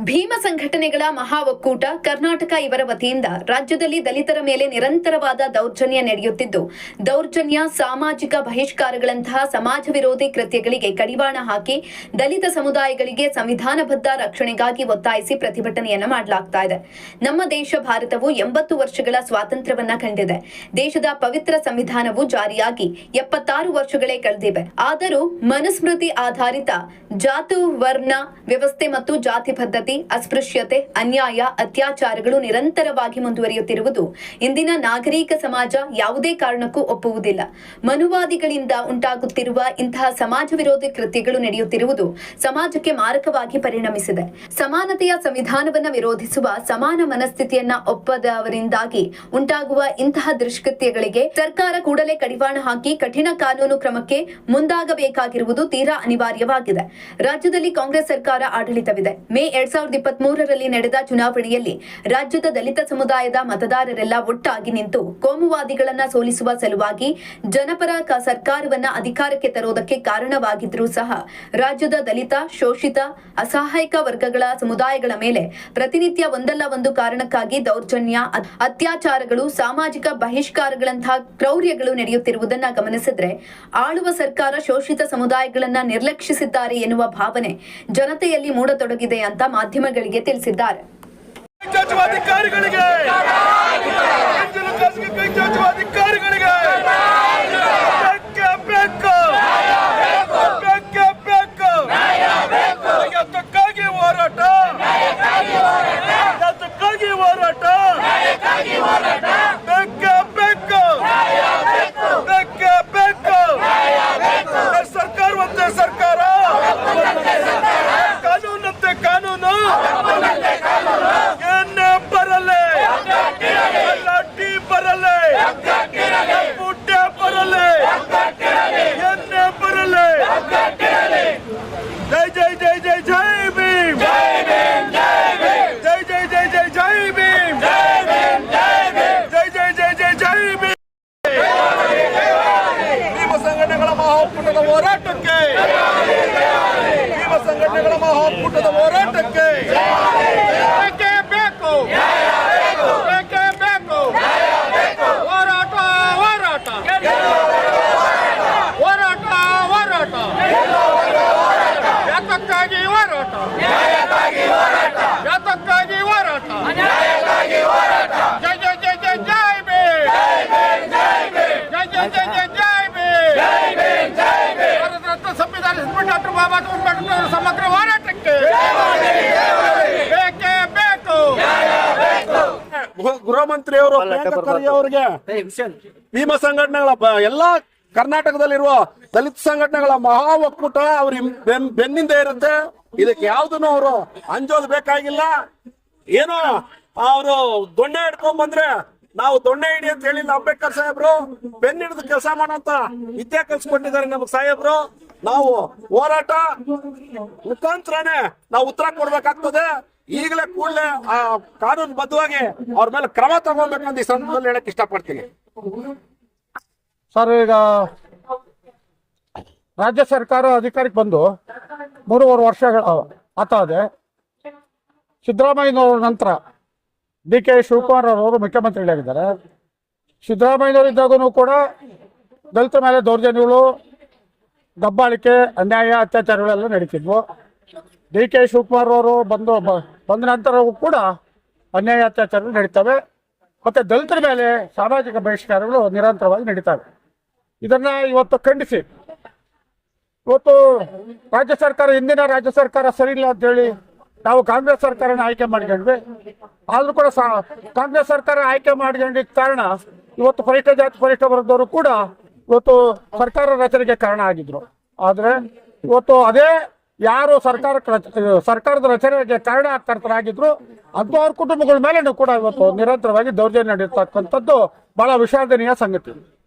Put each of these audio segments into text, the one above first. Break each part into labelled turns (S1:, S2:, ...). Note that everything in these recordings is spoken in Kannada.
S1: ಭೀಮ ಸಂಘಟನೆಗಳ ಮಹಾ ಒಕ್ಕೂಟ ಕರ್ನಾಟಕ ಇವರ ವತಿಯಿಂದ ರಾಜ್ಯದಲ್ಲಿ ದಲಿತರ ಮೇಲೆ ನಿರಂತರವಾದ ದೌರ್ಜನ್ಯ ನಡೆಯುತ್ತಿದ್ದು, ದೌರ್ಜನ್ಯ, ಸಾಮಾಜಿಕ ಬಹಿಷ್ಕಾರಗಳಂತಹ ಸಮಾಜ ವಿರೋಧಿ ಕೃತ್ಯಗಳಿಗೆ ಕಡಿವಾಣ ಹಾಕಿ ದಲಿತ ಸಮುದಾಯಗಳಿಗೆ ಸಂವಿಧಾನಬದ್ಧ ರಕ್ಷಣೆಗಾಗಿ ಒತ್ತಾಯಿಸಿ ಪ್ರತಿಭಟನೆಯನ್ನ ಮಾಡಲಾಗ್ತಾ ಇದೆ. ನಮ್ಮ ದೇಶ ಭಾರತವು 80 ವರ್ಷಗಳ ಸ್ವಾತಂತ್ರ್ಯವನ್ನ ಕಂಡಿದೆ. ದೇಶದ ಪವಿತ್ರ ಸಂವಿಧಾನವು ಜಾರಿಯಾಗಿ 76 ವರ್ಷಗಳೇ ಕಳೆದಿವೆ. ಆದರೂ ಮನುಸ್ಮೃತಿ ಆಧಾರಿತ ಜಾತು ವರ್ಣ ವ್ಯವಸ್ಥೆ ಮತ್ತು ಜಾತಿ ಪದ್ಧತಿ, ಅಸ್ಪೃಶ್ಯತೆ, ಅನ್ಯಾಯ, ಅತ್ಯಾಚಾರಗಳು ನಿರಂತರವಾಗಿ ಮುಂದುವರಿಯುತ್ತಿರುವುದು ಇಂದಿನ ನಾಗರಿಕ ಸಮಾಜ ಯಾವುದೇ ಕಾರಣಕ್ಕೂ ಒಪ್ಪುವುದಿಲ್ಲ. ಮನುವಾದಿಗಳಿಂದ ಉಂಟಾಗುತ್ತಿರುವ ಇಂತಹ ಸಮಾಜ ವಿರೋಧಿ ಕೃತ್ಯಗಳು ನಡೆಯುತ್ತಿರುವುದು ಸಮಾಜಕ್ಕೆ ಮಾರಕವಾಗಿ ಪರಿಣಮಿಸಿದೆ. ಸಮಾನತೆಯ ಸಂವಿಧಾನವನ್ನ ವಿರೋಧಿಸುವ, ಸಮಾನ ಮನಸ್ಥಿತಿಯನ್ನ ಒಪ್ಪದವರಿಂದಾಗಿ ಉಂಟಾಗುವ ಇಂತಹ ದುಷ್ಕೃತ್ಯಗಳಿಗೆ ಸರ್ಕಾರ ಕೂಡಲೇ ಕಡಿವಾಣ ಹಾಕಿ ಕಠಿಣ ಕಾನೂನು ಕ್ರಮಕ್ಕೆ ಮುಂದಾಗಬೇಕಾಗಿರುವುದು ತೀರಾ ಅನಿವಾರ್ಯವಾಗಿದೆ. ರಾಜ್ಯದಲ್ಲಿ ಕಾಂಗ್ರೆಸ್ ಸರ್ಕಾರ ಆಡಳಿತವಿದೆ. ಮೇ 2023ರಲ್ಲಿ ನಡೆದ ಚುನಾವಣೆಯಲ್ಲಿ ರಾಜ್ಯದ ದಲಿತ ಸಮುದಾಯದ ಮತದಾರರೆಲ್ಲ ಒಟ್ಟಾಗಿ ನಿಂತು ಕೋಮುವಾದಿಗಳನ್ನ ಸೋಲಿಸುವ ಸಲುವಾಗಿ ಜನಪರ ಸರ್ಕಾರವನ್ನ ಅಧಿಕಾರಕ್ಕೆ ತರುವುದಕ್ಕೆ ಕಾರಣವಾಗಿದ್ರೂ ಸಹ ರಾಜ್ಯದ ದಲಿತ, ಶೋಷಿತ, ಅಸಹಾಯಕ ವರ್ಗಗಳ ಸಮುದಾಯಗಳ ಮೇಲೆ ಪ್ರತಿನಿತ್ಯ ಒಂದಲ್ಲ ಒಂದು ಕಾರಣಕ್ಕಾಗಿ ದೌರ್ಜನ್ಯ, ಅತ್ಯಾಚಾರಗಳು, ಸಾಮಾಜಿಕ ಬಹಿಷ್ಕಾರಗಳಂತಹ ಕ್ರೌರ್ಯಗಳು ನಡೆಯುತ್ತಿರುವುದನ್ನ ಗಮನಿಸಿದ್ರೆ ಆಳುವ ಸರ್ಕಾರ ಶೋಷಿತ ಸಮುದಾಯಗಳನ್ನ ನಿರ್ಲಕ್ಷಿಸಿದ್ದಾರೆ ಎನ್ನುವ ಭಾವನೆ ಜನತೆಯಲ್ಲಿ ಮೂಡತೊಡಗಿದೆ ಅಂತ ಮಾಧ್ಯಮಗಳಿಗೆ ತಿಳಿಸಿದ್ದಾರೆ.
S2: ಸಮಗ್ರ ಹೋರಾಟಕ್ಕೆ ಗೃಹ ಮಂತ್ರಿ ಅವರು ಅವರಿಗೆ ಭೀಮ ಸಂಘಟನೆಗಳ ಎಲ್ಲಾ ಕರ್ನಾಟಕದಲ್ಲಿರುವ ದಲಿತ ಸಂಘಟನೆಗಳ ಮಹಾ ಒಕ್ಕೂಟ ಅವ್ರ ಬೆನ್ನಿಂದ ಇರುತ್ತೆ. ಇದಕ್ಕೆ ಯಾವ್ದನ್ನು ಅವರು ಅಂಜೋದು ಬೇಕಾಗಿಲ್ಲ. ಏನೋ ಅವರು ದೊಣ್ಣೆ ಹಿಡ್ಕೊಂಡ್ ಬಂದ್ರೆ ನಾವು ದೊಣ್ಣೆ ಹಿಡಿ ಅಂತ ಹೇಳಿಲ್ಲ. ಅಂಬೇಡ್ಕರ್ ಸಾಹೇಬ್ರು ಬೆನ್ನಿಡಿದು ಕೆಲಸ ಮಾಡೋಂತ ವಿದ್ಯೆ ಕಲ್ಸ್ಕೊಟ್ಟಿದ್ದಾರೆ ನಮಗ್ ಸಾಹೇಬ್ರು. ನಾವು ಹೋರಾಟ ಮುಖಾಂತರನೇ ನಾವು ಉತ್ತರ ಕೊಡ್ಬೇಕಾಗ್ತದೆ. ಈಗಲೇ ಕೂಡಲೇ ಕಾನೂನು ಬದ್ಧವಾಗಿ ಅವ್ರ ಮೇಲೆ ಕ್ರಮ ತಗೋಬೇಕಂತ ಈ ಸಂದರ್ಭದಲ್ಲಿ ಹೇಳಕ್ ಇಷ್ಟಪಡ್ತೀನಿ.
S3: ಸರ್, ಈಗ ರಾಜ್ಯ ಸರ್ಕಾರ ಅಧಿಕಾರಕ್ಕೆ ಬಂದು 3.5 ವರ್ಷಗಳು ಆಗ್ತದೆ. ಸಿದ್ದರಾಮಯ್ಯನವರ ನಂತರ DK ಶಿವಕುಮಾರ್ ಅವರು ಮುಖ್ಯಮಂತ್ರಿಗಳಾಗಿದ್ದಾರೆ. ಸಿದ್ದರಾಮಯ್ಯನವರಿದ್ದಾಗೂ ಕೂಡ ದಲಿತರ ಮೇಲೆ ದೌರ್ಜನ್ಯಗಳು, ದಬ್ಬಾಳಿಕೆ, ಅನ್ಯಾಯ, ಅತ್ಯಾಚಾರಗಳೆಲ್ಲ ನಡೀತಿದ್ವು. DK ಶಿವಕುಮಾರ್ ಅವರು ಬಂದ ನಂತರವೂ ಕೂಡ ಅನ್ಯಾಯ, ಅತ್ಯಾಚಾರಗಳು ನಡೀತವೆ. ಮತ್ತು ದಲಿತರ ಮೇಲೆ ಸಾಮಾಜಿಕ ಬಹಿಷ್ಕಾರಗಳು ನಿರಂತರವಾಗಿ ನಡೀತವೆ. ಇದನ್ನ ಇವತ್ತು ಖಂಡಿಸಿ ಇವತ್ತು ರಾಜ್ಯ ಸರ್ಕಾರ, ಹಿಂದಿನ ರಾಜ್ಯ ಸರ್ಕಾರ ಸರಿ ಇಲ್ಲ ಅಂತೇಳಿ ನಾವು ಕಾಂಗ್ರೆಸ್ ಸರ್ಕಾರನ ಆಯ್ಕೆ ಮಾಡ್ಕೊಂಡ್ವಿ. ಆದ್ರೂ ಕೂಡ ಕಾಂಗ್ರೆಸ್ ಸರ್ಕಾರ ಆಯ್ಕೆ ಮಾಡ್ಕೊಂಡಿದ್ದ ಕಾರಣ ಇವತ್ತು ಪರಿಷ್ಠ ಜಾತಿ, ಪರಿಷ್ಠ ವರ್ಗದವರು ಕೂಡ ಇವತ್ತು ಸರ್ಕಾರ ರಚನೆಗೆ ಕಾರಣ ಆಗಿದ್ರು. ಆದ್ರೆ ಇವತ್ತು ಅದೇ ಯಾರು ಸರ್ಕಾರದ ರಚನೆಗೆ ಕಾರಣಕರ್ತರಾಗಿದ್ರು ಅಂಥವ್ರ ಕುಟುಂಬಗಳ ಮೇಲೆನೂ ಕೂಡ ಇವತ್ತು ನಿರಂತರವಾಗಿ ದೌರ್ಜನ್ಯ ನಡೆಯತಕ್ಕಂಥದ್ದು ಬಹಳ ವಿಷಾದನೀಯ ಸಂಗತಿ.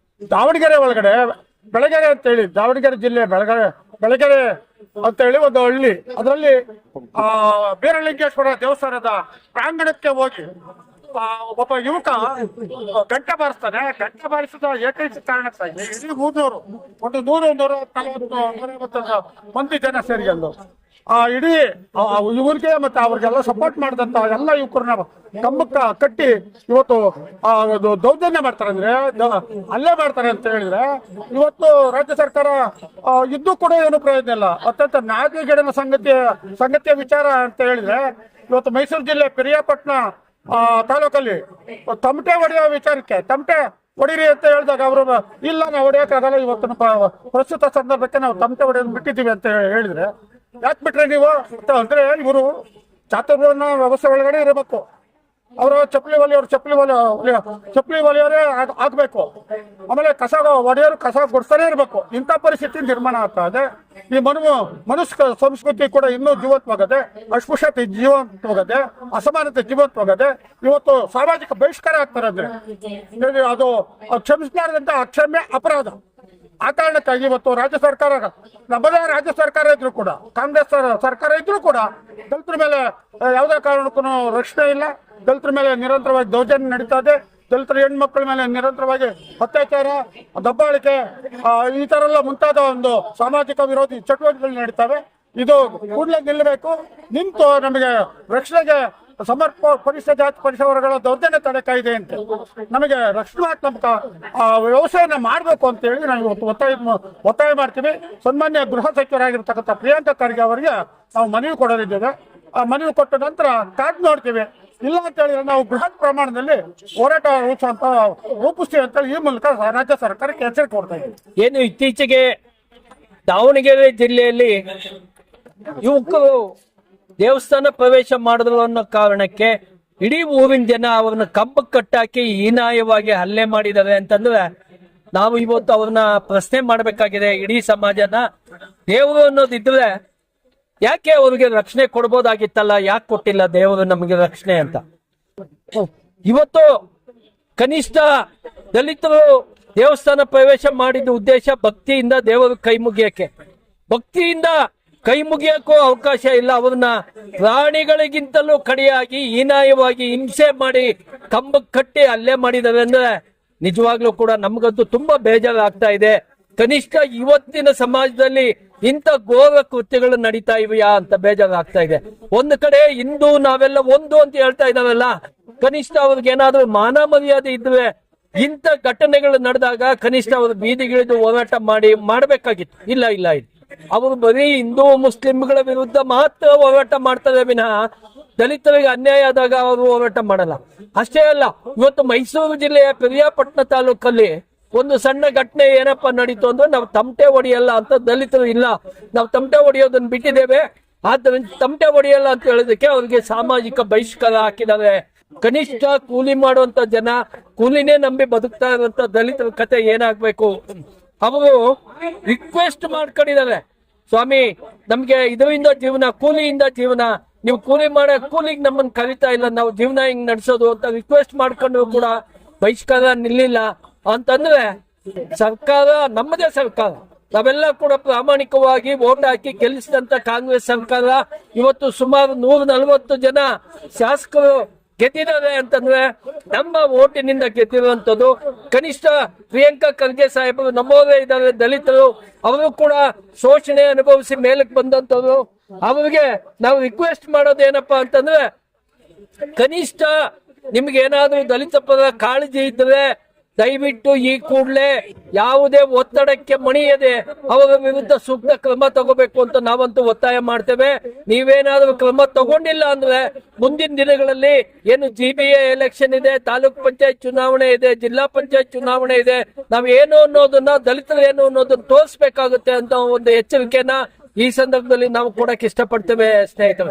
S3: ದಾವಣಗೆರೆ ಒಳಗಡೆ ಬೆಳಗೆರೆ ಅಂತೇಳಿ, ದಾವಣಗೆರೆ ಜಿಲ್ಲೆ ಬೆಳಗೆರೆ ಅಂತೇಳಿ ಒಂದು ಹಳ್ಳಿ, ಅದರಲ್ಲಿ ಬೀರಲಿಂಗೇಶ್ವರ ದೇವಸ್ಥಾನದ ಪ್ರಾಂಗಣಕ್ಕೆ ಹೋಗಿ ಒಬ್ಬ ಯುವಕ ಗಂಟೆ ಬಾರಿಸ್ತಾನೆ. ಗಂಟೆ ಬಾರಿಸಿದ ಏಕೈಕ ಕಾರಣಕ್ಕಾಗಿ ಇಡೀ 140 ಮಂದಿ ಜನ ಸೇರಿಕೊಂಡು ಇಡೀ ಇವ್ರಿಗೆ ಮತ್ತೆ ಅವ್ರಿಗೆಲ್ಲ ಸಪೋರ್ಟ್ ಮಾಡಿದಂತ ಎಲ್ಲ ಯುವಕರನ್ನ ಕಂಬಕ್ಕ ಕಟ್ಟಿ ಇವತ್ತು ದೌರ್ಜನ್ಯ ಮಾಡ್ತಾರೆ ಅಂದ್ರೆ ಅಲ್ಲೇ ಮಾಡ್ತಾರೆ ಅಂತ ಹೇಳಿದ್ರೆ ಇವತ್ತು ರಾಜ್ಯ ಸರ್ಕಾರ ಇದ್ದು ಕೂಡ ಏನು ಪ್ರಯೋಜನ ಇಲ್ಲ. ಅತ್ಯಂತ ನಾಚಿಕೆಗೇಡಿನ ಸಂಗತಿಯ ವಿಚಾರ ಅಂತ ಹೇಳಿದ್ರೆ ಇವತ್ತು ಮೈಸೂರು ಜಿಲ್ಲೆ ಪಿರಿಯಾಪಟ್ಟಣ ತಾಲೂಕಲ್ಲಿ ತಮಟೆ ಹೊಡೆಯೋ ವಿಚಾರಕ್ಕೆ ತಮಟೆ ಹೊಡೀರಿ ಅಂತ ಹೇಳಿದಾಗ ಅವರು ಇಲ್ಲ ನಾವು ಹೊಡೆಯೋಕ್ಕಾಗಲ್ಲ, ಇವತ್ತಿನ ಪ್ರಸ್ತುತ ಸಂದರ್ಭಕ್ಕೆ ನಾವು ತಮಟೆ ಹೊಡೆಯೋದು ಬಿಟ್ಟಿದ್ದೀವಿ ಅಂತ ಹೇಳಿದ್ರೆ ಯಾಕೆ ಬಿಟ್ರೆ ನೀವು ಅಂತ ಅಂದ್ರೆ ಇವರು ಚಾತುರ್ವರ್ಣ ವ್ಯವಸ್ಥೆ ಒಳಗಡೆ ಇರಬೇಕು. ಅವರು ಚಪ್ಪಲಿ ಹೊಲಿಯೋರೇ ಆಗ್ಬೇಕು. ಆಮೇಲೆ ಕಸ ಒಡೆಯೋರು ಕಸ ಗುಡಿಸ್ತಾನೆ ಇರಬೇಕು. ಇಂಥ ಪರಿಸ್ಥಿತಿ ನಿರ್ಮಾಣ ಆಗ್ತಾ ಇದೆ. ಈ ಮನುಷ್ಯ ಸಂಸ್ಕೃತಿ ಕೂಡ ಇನ್ನೂ ಜೀವಂತವಾಗದೆ, ಅಸ್ಪೃಶ್ಯತೆ ಜೀವಂತವಾಗದೆ, ಅಸಮಾನತೆ ಜೀವಂತವಾಗದೆ. ಇವತ್ತು ಸಾಮಾಜಿಕ ಬಹಿಷ್ಕಾರ ಆಗ್ತಾರೆ ಅಂದ್ರೆ ಅದು ಕ್ಷಮಿಸಲಾರದಂತ ಅಕ್ಷಮ್ಯ ಅಪರಾಧ. ಆ ಕಾರಣಕ್ಕಾಗಿ ಇವತ್ತು ರಾಜ್ಯ ಸರ್ಕಾರ, ನಮ್ಮದೇ ರಾಜ್ಯ ಸರ್ಕಾರ ಇದ್ರು ಕೂಡ, ಕಾಂಗ್ರೆಸ್ ಸರ್ಕಾರ ಇದ್ರೂ ಕೂಡ ದಲಿತರ ಮೇಲೆ ಯಾವುದೇ ಕಾರಣಕ್ಕೂ ರಕ್ಷಣೆ ಇಲ್ಲ. ದಲಿತರ ಮೇಲೆ ನಿರಂತರವಾಗಿ ದೌರ್ಜನ್ಯ ನಡೀತಾ ಇದೆ. ದಲಿತರ ಹೆಣ್ಮಕ್ಳ ಮೇಲೆ ನಿರಂತರವಾಗಿ ಅತ್ಯಾಚಾರ, ದಬ್ಬಾಳಿಕೆ, ಈ ತರ ಎಲ್ಲ ಮುಂತಾದ ಒಂದು ಸಾಮಾಜಿಕ ವಿರೋಧಿ ಚಟುವಟಿಕೆಗಳು ನಡೀತವೆ. ಇದು ಕೂಡಲೇ ನಿಲ್ಲಬೇಕು. ನಿಂತು ನಮಗೆ ರಕ್ಷಣೆಗೆ ಪರಿಶಿಷ್ಟ ಜಾತಿ ಪರಿಸರಗಳ ದೌರ್ಜನ್ಯ ತಡೆ ಕಾಯ್ದೆ ಅಂತ ನಮಗೆ ರಕ್ಷಣಾತ್ಮಕ ವ್ಯವಸ್ಥೆಯನ್ನ ಮಾಡಬೇಕು ಅಂತ ಹೇಳಿ ನಾವು ಇವತ್ತು ಒತ್ತಾಯ ಮಾಡ್ತೀವಿ. ಸನ್ಮಾನ್ಯ ಗೃಹ ಸಚಿವರಾಗಿರ್ತಕ್ಕಂಥ ಪ್ರಿಯಾಂಕಾ ಖರ್ಗೆ ಅವರಿಗೆ ನಾವು ಮನವಿ ಕೊಡಲಿದ್ದೇವೆ. ಆ ಮನವಿ ಕೊಟ್ಟ ನಂತರ ಕಾದ್ ನೋಡ್ತೀವಿ. ಇಲ್ಲ ಅಂತ ಹೇಳಿದ್ರೆ ನಾವು ಬೃಹತ್ ಪ್ರಮಾಣದಲ್ಲಿ ಹೋರಾಟ ರೂಪಿಸ್ತೀವಿ ಅಂತ ಈ ಮೂಲಕ ರಾಜ್ಯ ಸರ್ಕಾರಕ್ಕೆ ಎಚ್ಚರಿಕೆ ಕೊಡ್ತಾ ಇದ್ದೀವಿ.
S4: ಏನು ಇತ್ತೀಚೆಗೆ ದಾವಣಗೆರೆ ಜಿಲ್ಲೆಯಲ್ಲಿ ಯುವಕರು ದೇವಸ್ಥಾನ ಪ್ರವೇಶ ಮಾಡಿದ್ರು ಅನ್ನೋ ಕಾರಣಕ್ಕೆ ಇಡೀ ಊರಿನ ಜನ ಅವ್ರನ್ನ ಕಂಬಕ್ಕೆ ಕಟ್ಟಾಕಿ ಹೀನಾಯವಾಗಿ ಹಲ್ಲೆ ಮಾಡಿದ್ದಾರೆ ಅಂತಂದ್ರೆ ನಾವು ಇವತ್ತು ಅವ್ರನ್ನ ಪ್ರಶ್ನೆ ಮಾಡಬೇಕಾಗಿದೆ. ಇಡೀ ಸಮಾಜನ ದೇವರು ಅನ್ನೋದಿದ್ರೆ ಯಾಕೆ ಅವ್ರಿಗೆ ರಕ್ಷಣೆ ಕೊಡ್ಬೋದಾಗಿತ್ತಲ್ಲ, ಯಾಕೆ ಕೊಟ್ಟಿಲ್ಲ ದೇವರು ನಮಗೆ ರಕ್ಷಣೆ ಅಂತ. ಇವತ್ತು ಕನಿಷ್ಠ ದಲಿತರು ದೇವಸ್ಥಾನ ಪ್ರವೇಶ ಮಾಡಿದ ಉದ್ದೇಶ ಭಕ್ತಿಯಿಂದ ದೇವರು ಕೈ ಮುಗಿಯಕ್ಕೆ, ಭಕ್ತಿಯಿಂದ ಕೈ ಮುಗಿಯಕ್ಕೂ ಅವಕಾಶ ಇಲ್ಲ. ಅವ್ರನ್ನ ಪ್ರಾಣಿಗಳಿಗಿಂತಲೂ ಕಡೆಯಾಗಿ ಹೀನಾಯವಾಗಿ ಹಿಂಸೆ ಮಾಡಿ ಕಂಬಕ್ಕೆ ಕಟ್ಟಿ ಹಲ್ಲೆ ಮಾಡಿದ್ದಾರೆ ಅಂದ್ರೆ ನಿಜವಾಗ್ಲೂ ಕೂಡ ನಮಗಂತೂ ತುಂಬಾ ಬೇಜಾರಾಗ್ತಾ ಇದೆ. ಕನಿಷ್ಠ ಇವತ್ತಿನ ಸಮಾಜದಲ್ಲಿ ಇಂಥ ಘೋರ ಕೃತ್ಯಗಳು ನಡೀತಾ ಇವೆಯಾ ಅಂತ ಬೇಜಾರಾಗ್ತಾ ಇದೆ. ಒಂದು ಕಡೆ ಹಿಂದೂ ನಾವೆಲ್ಲ ಒಂದು ಅಂತ ಹೇಳ್ತಾ ಇದಾವಲ್ಲ, ಕನಿಷ್ಠ ಅವ್ರಿಗೆ ಏನಾದ್ರೂ ಮಾನ ಮರ್ಯಾದೆ ಇದ್ರೆ ಇಂಥ ಘಟನೆಗಳು ನಡೆದಾಗ ಕನಿಷ್ಠ ಅವ್ರ ಬೀದಿಗಿಳಿದು ಹೋರಾಟ ಮಾಡಬೇಕಾಗಿತ್ತು. ಇಲ್ಲ ಅವರು ಬರೀ ಹಿಂದೂ ಮುಸ್ಲಿಂಗಳ ವಿರುದ್ಧ ಮಾತ್ರ ಹೋರಾಟ ಮಾಡ್ತಾರೆ ವಿನಃ ದಲಿತರಿಗೆ ಅನ್ಯಾಯ ಆದಾಗ ಅವರು ಹೋರಾಟ ಮಾಡಲ್ಲ. ಅಷ್ಟೇ ಅಲ್ಲ, ಇವತ್ತು ಮೈಸೂರು ಜಿಲ್ಲೆಯ ಪಿರಿಯಾಪಟ್ಟಣ ತಾಲೂಕಲ್ಲಿ ಒಂದು ಸಣ್ಣ ಘಟನೆ ಏನಪ್ಪಾ ನಡೀತು ಅಂದ್ರೆ ನಾವು ತಮಟೆ ಹೊಡೆಯಲ್ಲ ಅಂತ ದಲಿತರು ಇಲ್ಲ, ನಾವು ತಮಟೆ ಹೊಡೆಯೋದನ್ನ ಬಿಟ್ಟಿದ್ದೇವೆ, ಆದ್ದರಿಂದ ತಮಟೆ ಹೊಡೆಯಲ್ಲ ಅಂತ ಹೇಳೋದಕ್ಕೆ ಅವ್ರಿಗೆ ಸಾಮಾಜಿಕ ಬಹಿಷ್ಕಾರ ಹಾಕಿದ್ದಾರೆ. ಕನಿಷ್ಠ ಕೂಲಿ ಮಾಡುವಂತ ಜನ, ಕೂಲಿನೇ ನಂಬಿ ಬದುಕ್ತಾ ಇರುವಂತ ದಲಿತರ ಕತೆ ಏನಾಗ್ಬೇಕು. ಅವರು ರಿಕ್ವೆಸ್ಟ್ ಮಾಡ್ಕೊಂಡಿದ್ದಾರೆ, ಸ್ವಾಮಿ ನಮ್ಗೆ ಇದರಿಂದ ಜೀವನ, ಕೂಲಿಯಿಂದ ಜೀವನ, ನೀವು ಕೂಲಿಗೆ ನಮ್ಮನ್ನ ಕರೀತಾ ಇಲ್ಲ, ನಾವು ಜೀವನ ಹಿಂಗ್ ನಡೆಸೋದು ಅಂತ ರಿಕ್ವೆಸ್ಟ್ ಮಾಡ್ಕೊಂಡು ಕೂಡ ಬಹಿಷ್ಕಾರ ನಿಲ್ಲಿಲ್ಲ ಅಂತಂದ್ರೆ ಸರ್ಕಾರ, ನಮ್ಮದೇ ಸರ್ಕಾರ, ನಾವೆಲ್ಲ ಕೂಡ ಪ್ರಾಮಾಣಿಕವಾಗಿ ವೋಟ್ ಹಾಕಿ ಗೆಲ್ಲಿಸಿದಂತ ಕಾಂಗ್ರೆಸ್ ಸರ್ಕಾರ ಇವತ್ತು ಸುಮಾರು 140 ಜನ ಶಾಸಕರು ಗೆದ್ದಿದ್ದಾರೆ ಅಂತಂದ್ರೆ ನಮ್ಮ ಓಟಿನಿಂದ ಗೆದ್ದಿರುವಂತದ್ದು. ಕನಿಷ್ಠ ಪ್ರಿಯಾಂಕಾ ಖರ್ಗೆ ಸಾಹೇಬರು ನಮ್ಮವರೇ ಇದ್ದಾರೆ, ದಲಿತರು, ಅವರು ಕೂಡ ಶೋಷಣೆ ಅನುಭವಿಸಿ ಮೇಲಕ್ಕೆ ಬಂದಂತವ್ರು. ಅವರಿಗೆ ನಾವು ರಿಕ್ವೆಸ್ಟ್ ಮಾಡೋದೇನಪ್ಪಾ ಅಂತಂದ್ರೆ ಕನಿಷ್ಠ ನಿಮ್ಗೆ ಏನಾದ್ರೂ ದಲಿತ ಪರ ಕಾಳಜಿ ಇದ್ರೆ ದಯವಿಟ್ಟು ಈ ಕೂಡಲೇ ಯಾವುದೇ ಒತ್ತಡಕ್ಕೆ ಮಣಿಯದೆ ಅವರ ವಿರುದ್ಧ ಸೂಕ್ತ ಕ್ರಮ ತಗೋಬೇಕು ಅಂತ ನಾವಂತೂ ಒತ್ತಾಯ ಮಾಡ್ತೇವೆ. ನೀವೇನಾದ್ರೂ ಕ್ರಮ ತಗೊಂಡಿಲ್ಲ ಅಂದ್ರೆ ಮುಂದಿನ ದಿನಗಳಲ್ಲಿ ಏನು GBA ಎಲೆಕ್ಷನ್ ಇದೆ, ತಾಲೂಕ್ ಪಂಚಾಯತ್ ಚುನಾವಣೆ ಇದೆ, ಜಿಲ್ಲಾ ಪಂಚಾಯತ್ ಚುನಾವಣೆ ಇದೆ, ನಾವ್ ಏನು ಅನ್ನೋದನ್ನ, ದಲಿತರು ಏನು ಅನ್ನೋದನ್ನ ತೋರಿಸ್ಬೇಕಾಗುತ್ತೆ ಅಂತ ಒಂದು ಎಚ್ಚರಿಕೆನ ಈ ಸಂದರ್ಭದಲ್ಲಿ ನಾವು ಕೊಡಕ್ಕೆ ಇಷ್ಟಪಡ್ತೇವೆ ಸ್ನೇಹಿತರೆ.